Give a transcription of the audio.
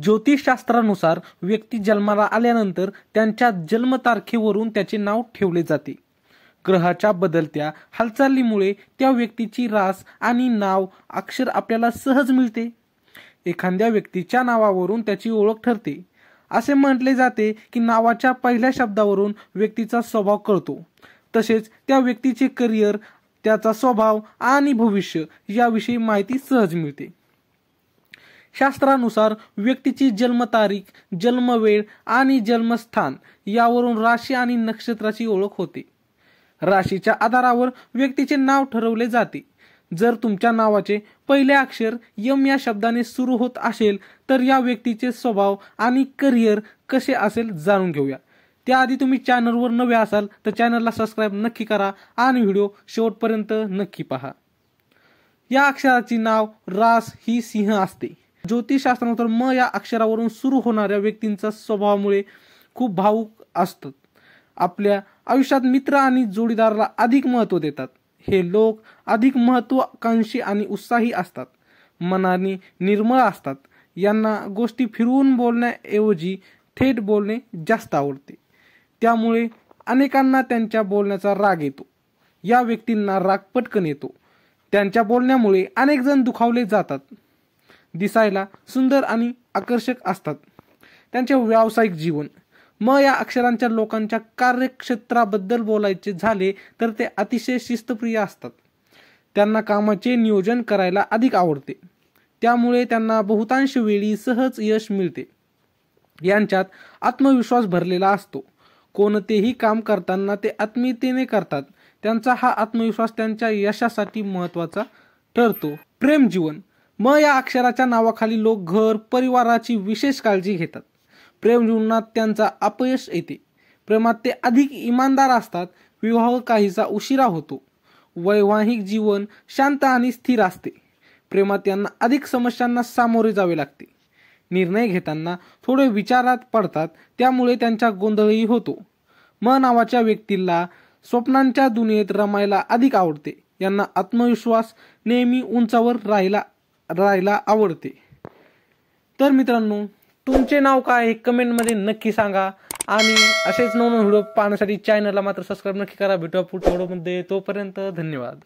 ज्योतिषशास्त्रानुसार व्यक्ती जन्माला आल्यानंतर त्यांच्या जन्मतारखेवरून त्याचे नाव ठेवले जाते। ग्रहाच्या बदलत्या हालचालीमुळे त्या व्यक्तीची रास आणि नाव अक्षर आपल्याला सहज मिळते। एखाद्या व्यक्तीच्या नावावरून त्याची ओळख ठरते। असे म्हटले जाते की नावाच्या पहिल्या शब्दावरून व्यक्तीचा स्वभाव कळतो। तसेच त्या व्यक्तीचे करिअर, त्याचा स्वभाव आणि भविष्य याविषयी माहिती सहज मिळते। शास्त्रानुसार व्यक्तीची जन्मतारीख, जन्मवेळ आणि जन्मस्थान यावरून राशी आणि नक्षत्राची ओळख होते। राशीच्या आधारावर व्यक्तीचे नाव ठरवले जाते। जर तुमच्या नावाचे पहिले अक्षर यम या शब्दाने सुरू होत असेल तर या व्यक्तीचे स्वभाव आणि करिअर कसे असेल जाणून घेऊया। त्याआधी तुम्ही चॅनलवर नवे असाल तर चॅनलला सबस्क्राईब नक्की करा आणि व्हिडिओ शेवटपर्यंत नक्की पहा। या अक्षराची नाव रास ही सिंह असते। ज्योतिषशास्त्रानुसार म या अक्षरावरून सुरू होणाऱ्या व्यक्तींचा स्वभावामुळे खूप भावुक असतात। आपल्या आयुष्यात मित्र आणि जोडीदाराला अधिक महत्त्व देतात। हे लोक अधिक महत्त्वाकांक्षी आणि उत्साही असतात। मनाने निर्मळ असतात। यांना गोष्टी फिरवून बोलण्याऐवजी थेट बोलणे जास्त आवडते। त्यामुळे अनेकांना त्यांच्या बोलण्याचा राग येतो। या व्यक्तींना राग पटकन येतो। त्यांच्या बोलण्यामुळे अनेक जण दुखावले जातात। दिसायला सुंदर आणि आकर्षक असतात। त्यांचे व्यावसायिक जीवन, म या अक्षरांच्या लोकांच्या कार्यक्षेत्राबद्दल बोलायचे झाले तर ते अतिशय शिस्तप्रिय असतात। त्यांना कामाचे नियोजन करायला अधिक आवडते। त्यामुळे त्यांना बहुतांश वेळी सहज यश मिळते। यांच्यात आत्मविश्वास भरलेला असतो। कोणतेही काम करताना ते आत्मीयतेने करतात। त्यांचा हा आत्मविश्वास त्यांच्या यशासाठी महत्त्वाचा ठरतो। प्रेम जीवन, म या अक्षराच्या नावाखाली लोक घर, परिवाराची विशेष काळजी घेतात। प्रेम जीवनात त्यांचा अपयश येते। प्रेमात ते अधिक इमानदार असतात। विवाह काहीसा उशिरा होतो। वैवाहिक जीवन शांत आणि स्थिर असते। प्रेमात यांना अधिक समस्यांना सामोरे जावे लागते। निर्णय घेताना थोडे विचारात पडतात। त्यामुळे त्यांचा गोंधळही होतो। म नावाच्या व्यक्तीला स्वप्नांच्या दुनियेत रमायला अधिक आवडते। यांना आत्मविश्वास नेहमी उंचावर राहायला आवडते। तर मित्रांनो, तुमचे नाव काय आहे कमेंटमध्ये नक्की सांगा आणि असेच नवनवीन व्हिडिओ पाहण्यासाठी चॅनलला मात्र सबस्क्राईब नक्की करा। भेटूया पुढच्या व्हिडिओमध्ये, तोपर्यंत धन्यवाद।